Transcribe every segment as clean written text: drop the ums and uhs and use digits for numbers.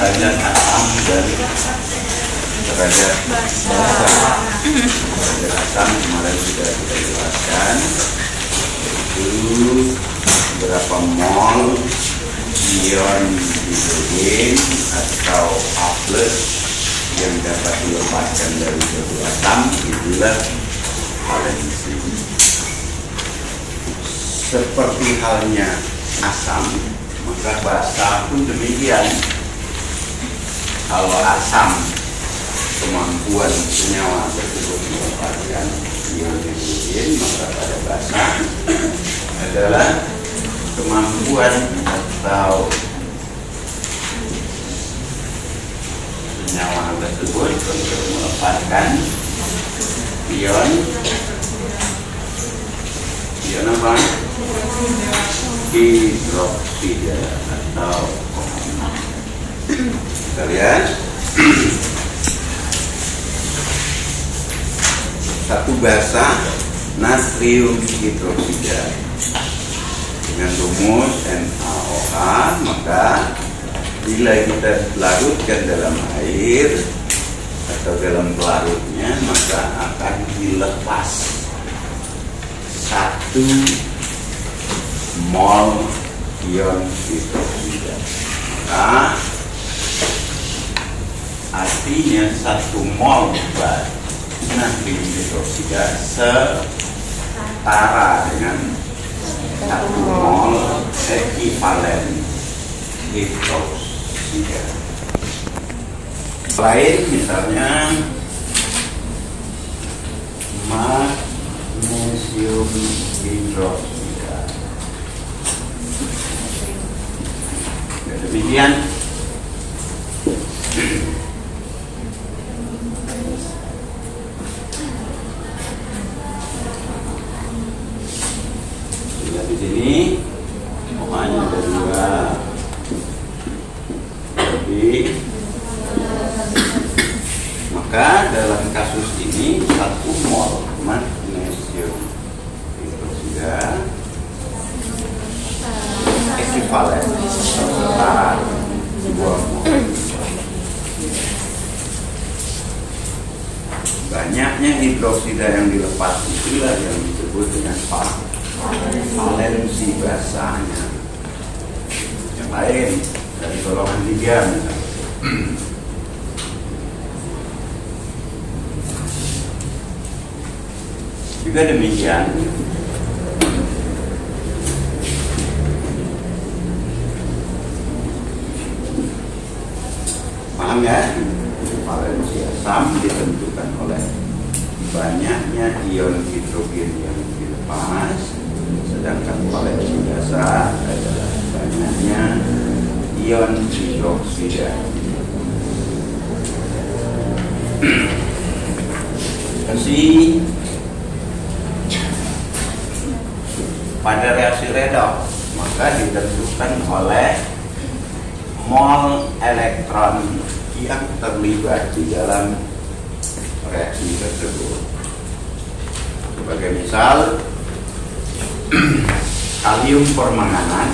derajat asam dan derajat basa. Derajat asam kemarin sudah kita jelaskan, itu berapa mol ion hidrogen atau A+ yang dapat dilepaskan dari suatu atom, itulah valensi. Seperti halnya asam, maka basa pun demikian. Kalau asam, kemampuan senyawa tersebut melepaskan ion hidrogen, maka pada basa adalah kemampuan atau senyawa tersebut untuk melepaskan ion apa? Hidroksida atau OH. Kita lihat satu basa natrium hidroksida dengan rumus NaOH, maka bila kita larutkan dalam air atau dalam pelarutnya, maka akan dilepas 1 mol ion hidroksida. Maka artinya 1 mol natrium hidroksida setara dengan 1 mol ekivalen hidroksida. Lain misalnya magnesium hidroksida. Demikian. Lihat di sini, pokoknya ada 2 lebih. Maka dalam kasus ini 1 mol magnesium hidroksida ekivalen setara 2 mol. Banyaknya hidroksida yang dilepas itulah yang disebut dengan valensi basanya. Yang lain dari golongan 3 misalnya. Juga demikian, paham ya? Valensi asam ditentukan oleh banyaknya ion hidrogen yang dilepas, sedangkan valensi basa adalah banyaknya ion hidroksida. Kasih pada reaksi redoks, maka ditentukan oleh mol elektron yang terlibat di dalam reaksi tersebut. Sebagai misal, kalium permanganat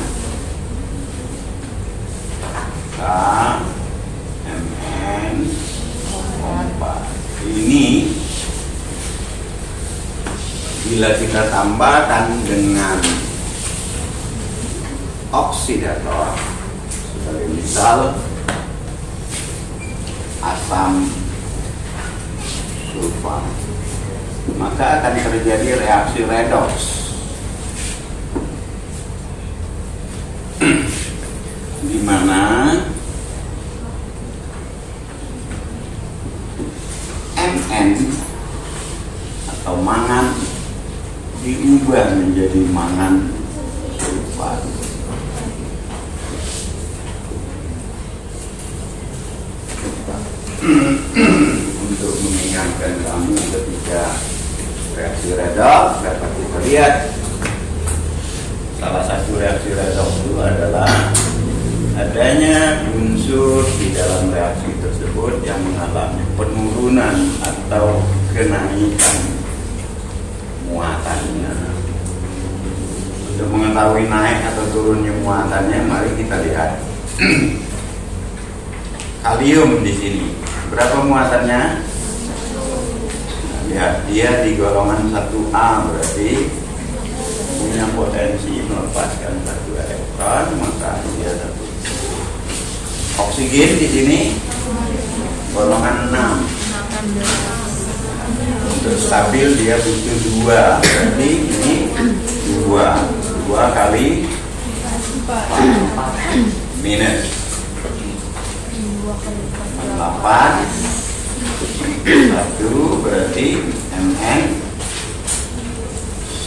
KMn4 ini bila kita tambahkan dengan oksidator, sebagai misal asam sulfat, maka akan terjadi reaksi redoks di mana Mn atau mangan diubah menjadi mangan sulfat. Untuk mengingatkan kamu ketika reaksi redoks dapat kita lihat, salah satu reaksi redoks itu adalah adanya unsur di dalam reaksi tersebut yang mengalami penurunan atau kenaikan muatannya. Untuk mengetahui naik atau turunnya muatannya, mari kita lihat kalium di sini. Berapa muatannya? Lihat, dia di golongan 1A, berarti punya potensi melepaskan satu elektron, maka dia satu. Oksigen di sini golongan 6. Untuk stabil dia butuh 2, berarti ini 2 kali 4 minus 8 1, berarti Mn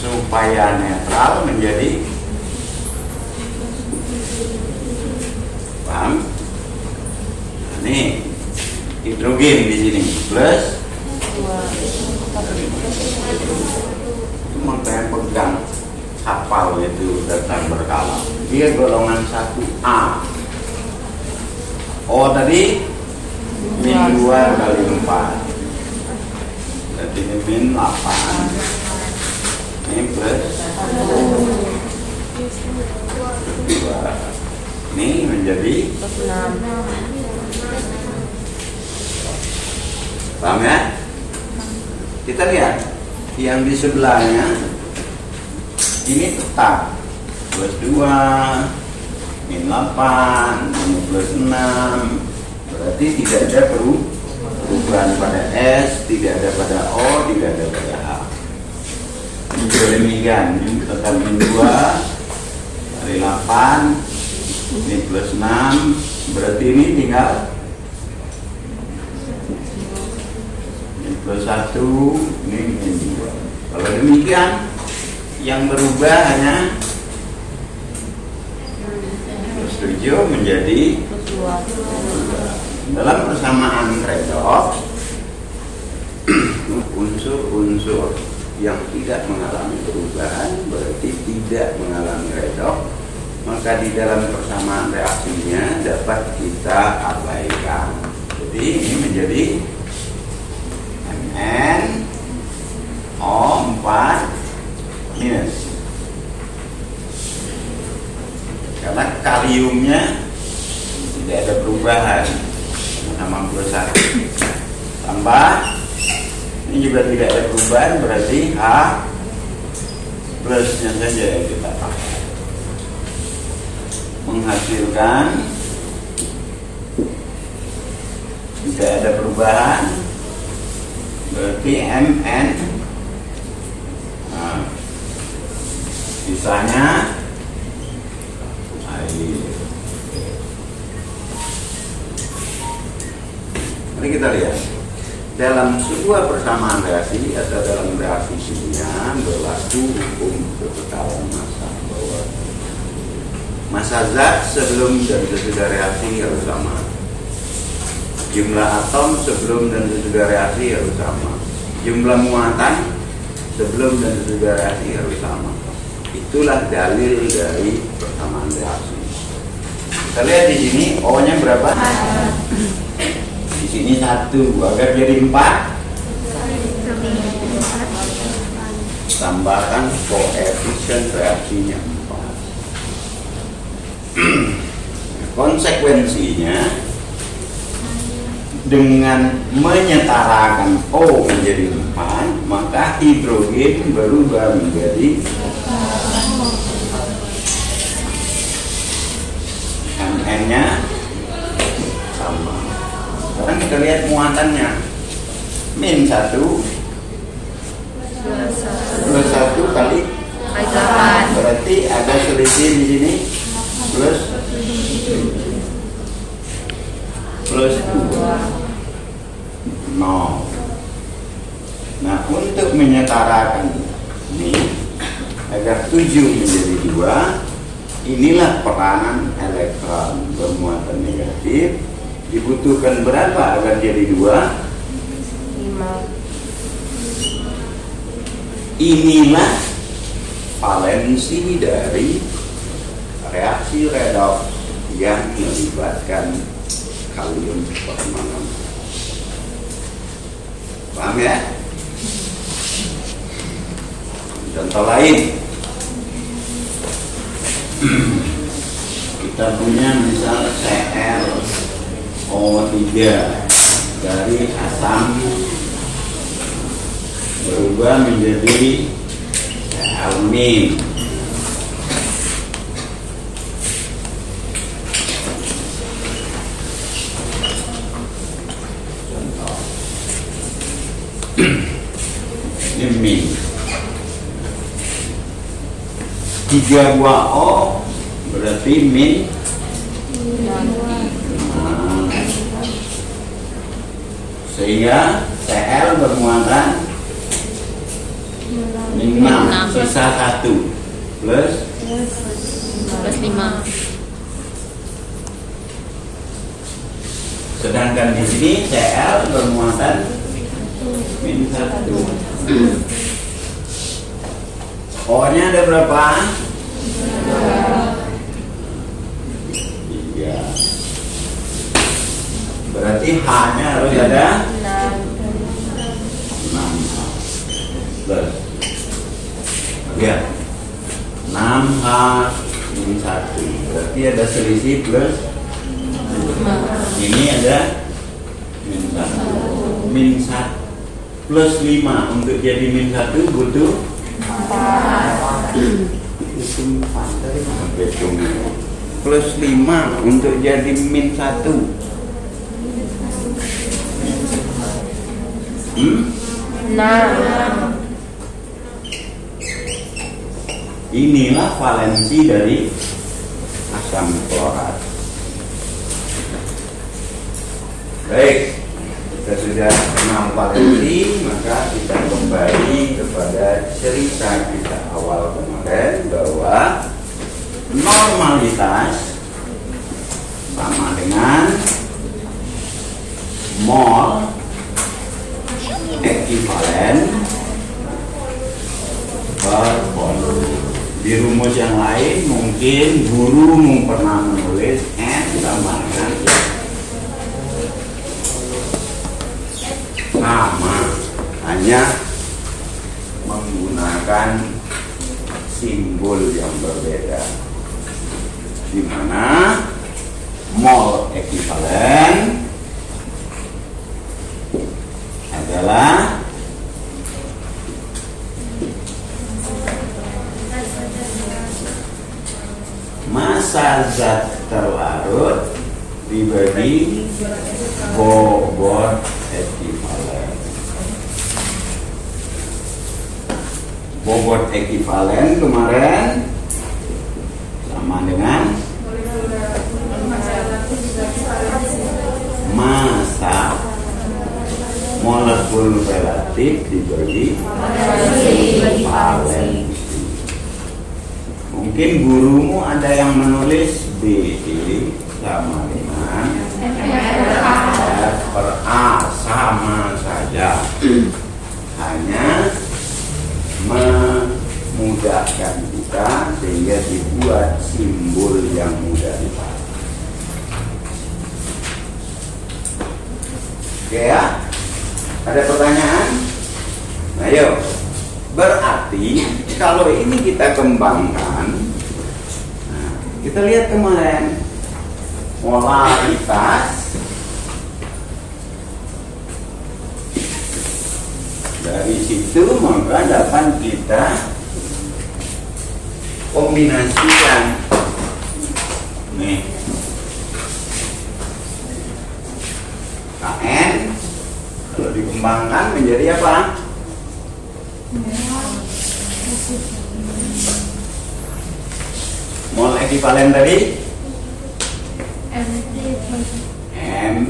supaya netral menjadi, paham? Ini hidrogen di sini plus, cuma kayak pegang hafal itu datang berkala. Dia golongan 1A. O tadi min 2 kali 4, berarti ini min 8, ini plus 2, ini menjadi plus 6. Paham ya? Kita lihat yang di sebelahnya ini tetap plus 2, min 8, ini plus 6, berarti tidak ada perubahan pada S, tidak ada pada O, tidak ada pada H. Juga demikian, ini tetap min 2 kali 8, ini plus 6, berarti ini tinggal ini plus 1, ini min 2. Kalau demikian, yang berubah hanya plus 7 menjadi plus 2. Dalam persamaan redoks, unsur-unsur yang tidak mengalami perubahan berarti tidak mengalami redoks, maka di dalam persamaan reaksinya dapat kita abaikan. Jadi ini menjadi MnO4 minus, karena kaliumnya tidak ada perubahan sama plus 1, tambah ini juga tidak ada perubahan, berarti H plusnya saja yang kita pakai, menghasilkan tidak ada perubahan, berarti Mn sisanya air. Mari kita lihat dalam sebuah persamaan reaksi atau dalam reaksi kimia berlaku hukum kekekalan massa, bahwa massa zat sebelum dan sesudah reaksi harus sama, jumlah atom sebelum dan sesudah reaksi harus sama, jumlah muatan sebelum dan sesudah reaksi harus sama. Itulah dalil dari persamaan reaksi. Kita lihat di sini O-nya berapa? Di sini 1, agar jadi 4 tambahkan koefisien reaksinya 4. Konsekuensinya dengan menyetarakan O menjadi 4, maka hidrogen berubah menjadi Mn-nya sama. Sekarang kita lihat muatannya, min 1 plus 1 kali 8, berarti ada selisih di sini plus 2, 0. Nah, untuk menyetarakan ini agar 7 menjadi 2, inilah peranan elektron bermuatan negatif. Dibutuhkan berapa agar jadi 2? 5. Inilah valensi dari reaksi redoks yang melibatkan kalium permangan. Paham ya? Contoh lain, kita punya misal Cl O3 dari asam berubah menjadi almin. Contoh ini min. 3 buah O berarti min. Sehingga Cl bermuatan 5, sisa 1 plus 5. Sedangkan di sini Cl bermuatan min 1. O-nya ada berapa? 3. Berarti H-nya harus ada 6 plus. Ya, 6H min 1. Berarti ada selisih plus. Ini ada min 1. Min 1 plus 5 untuk jadi min 1 butuh 4. Dari mana hitungnya? Plus 5 untuk jadi min 1. 6. Inilah valensi dari asam klorat. Baik, kita sudah kenal valensi, maka kita kembali kepada cerita kita awal kemarin bahwa normalitas sama dengan mol ekivalen per volume. Di rumus yang lain mungkin guru pernah menulis N sama dengan sama, hanya menggunakan simbol yang berbeda, di mana mol ekivalen adalah massa zat terlarut dibagi bobot ekivalen. Bobot ekivalen kemarin sama dengan massa molekul relatif dibagi valensi. Mungkin gurumu ada yang menulis BD sama dengan F per A, sama saja, hanya memudahkan kita sehingga dibuat simbol yang mudah dipahami. Oke ya, ada pertanyaan? Ayo. Berarti kalau ini kita kembangkan, nah, kita lihat kemarin polaritas dari situ, maka dapat kita kombinasikan. Nih, Kn kalau dikembangkan menjadi apa? Mol ekivalen tadi M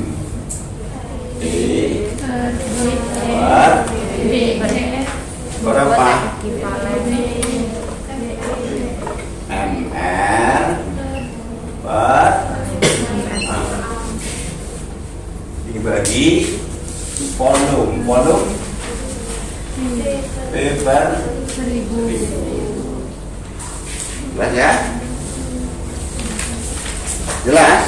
T berapa? MR per dibagi volume P per 1000. Jelas ya? Jelas?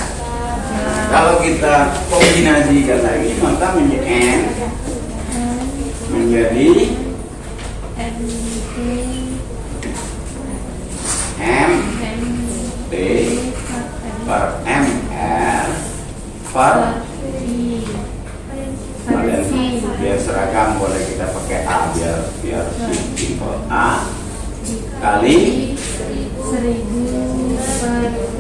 Kalau kita kombinasikan lagi, maka menjadi N menjadi M T per MR valensi. Biar seragam boleh kita pakai A, biar simpel. A kali 1000 per V.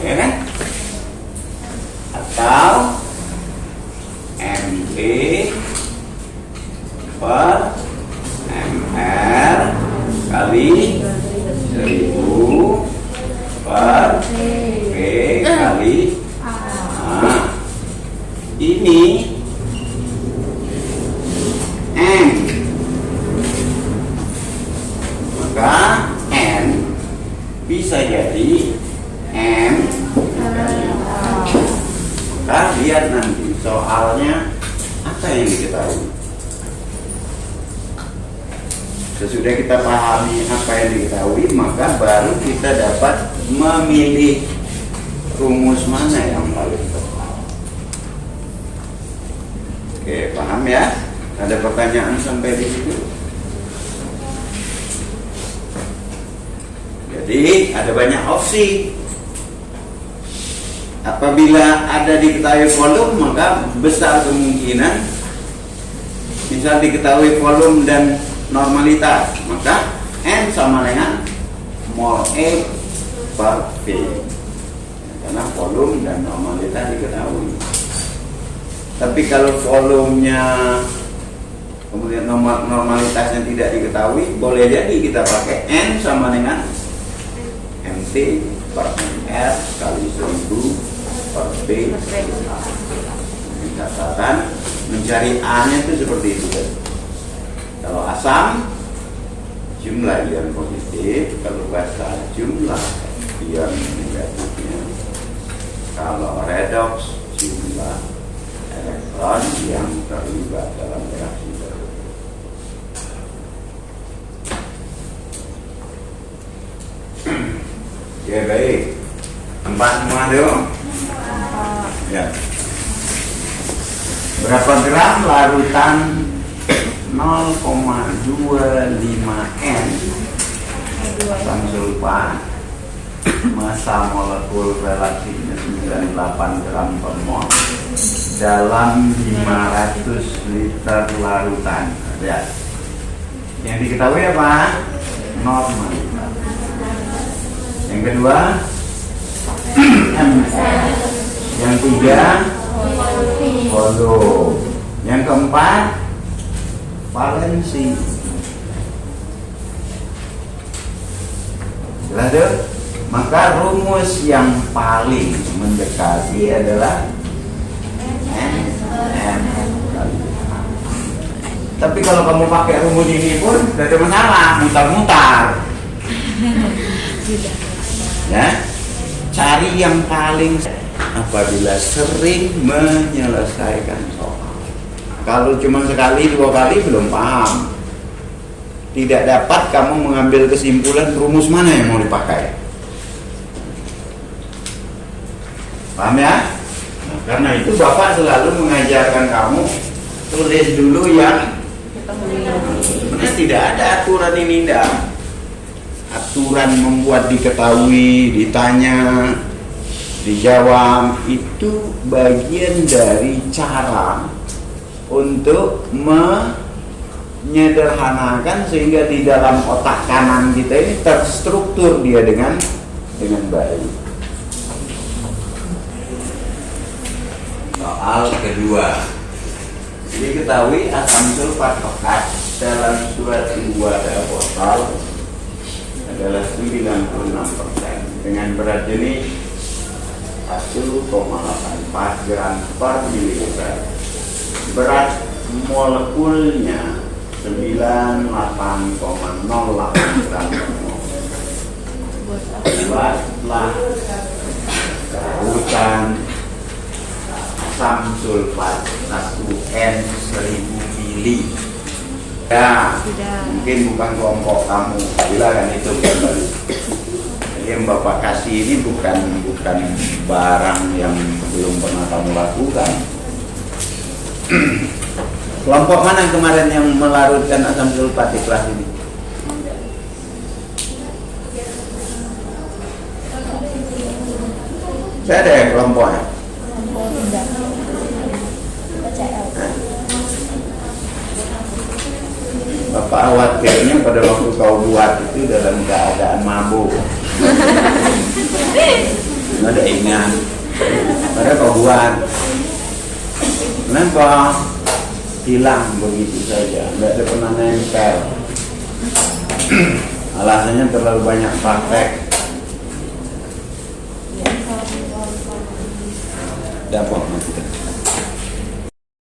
Ya kan? Atau MV per MR kali 1000 per V kali A. Ini M, maka N bisa jadi M kali A. Maka lihat nanti soalnya apa yang diketahui. Sesudah kita pahami apa yang diketahui, maka baru kita dapat memilih rumus mana yang paling tepat. Oke, paham ya? Ada pertanyaan sampai di situ? Jadi ada banyak opsi. Apabila ada diketahui volume, maka besar kemungkinan misal diketahui volume dan normalitas, maka N sama dengan mol E per V, karena volume dan normalitas diketahui. Tapi kalau volumenya kemudian normalitasnya tidak diketahui, boleh jadi kita pakai N sama dengan MT per MR kali 1000 per V. Catatan mencari A-nya itu seperti itu kan. Kalau asam jumlah ion positif, kalau basa jumlah ion negatifnya. Kalau redox jumlah elektron yang terlibat dalam reaksi tersebut. Ya baik, 4 semua dulu. Ya. Berapa gram larutan 0,25 N asam sulfat, massa molekul relatifnya 98 gram per mol dalam 500 liter larutan. Ya. Yang diketahui apa? Normalitas. Yang kedua yang tiga volume. Yang keempat valensi. Jelas deh? Maka rumus yang paling mendekati adalah N kali A. Tapi kalau kamu pakai rumus ini pun tidak ada masalah, mutar-mutar. Ya, cari yang paling apabila sering menyelesaikan soal. Kalau cuma sekali 2 kali belum paham, tidak dapat kamu mengambil kesimpulan rumus mana yang mau dipakai. Paham ya? Nah, karena itu Bapak selalu mengajarkan kamu tulis dulu yang sebenarnya tidak ada aturan ini, tidak. Aturan membuat diketahui, ditanya, dijawab, itu bagian dari cara untuk menyederhanakan sehingga di dalam otak kanan kita ini terstruktur dia dengan baik. Soal kedua, diketahui asam sulfat pekat dalam suatu wadah botol adalah 96% dengan berat jenis 1,84 gram per mililiter. Berat molekulnya 98,08 gram per mol. Buatlah larutan asam sulfat 1N 1000 mili. Ya, mungkin bukan kelompok kamu, silakan itu kembali. Jadi yang Bapak kasih ini bukan barang yang belum pernah kamu lakukan. Kelompok mana kemarin yang melarutkan asam sulfat di kelas ini? Saya ada ya kelompoknya. Bapak khawatirnya pada waktu kau buat itu dalam keadaan mabuk. Nggak ada ingat. Pada kau buat. Kenapa? Hilang begitu saja. Nggak ada pernah nempel. Alasannya terlalu banyak praktek. Dapat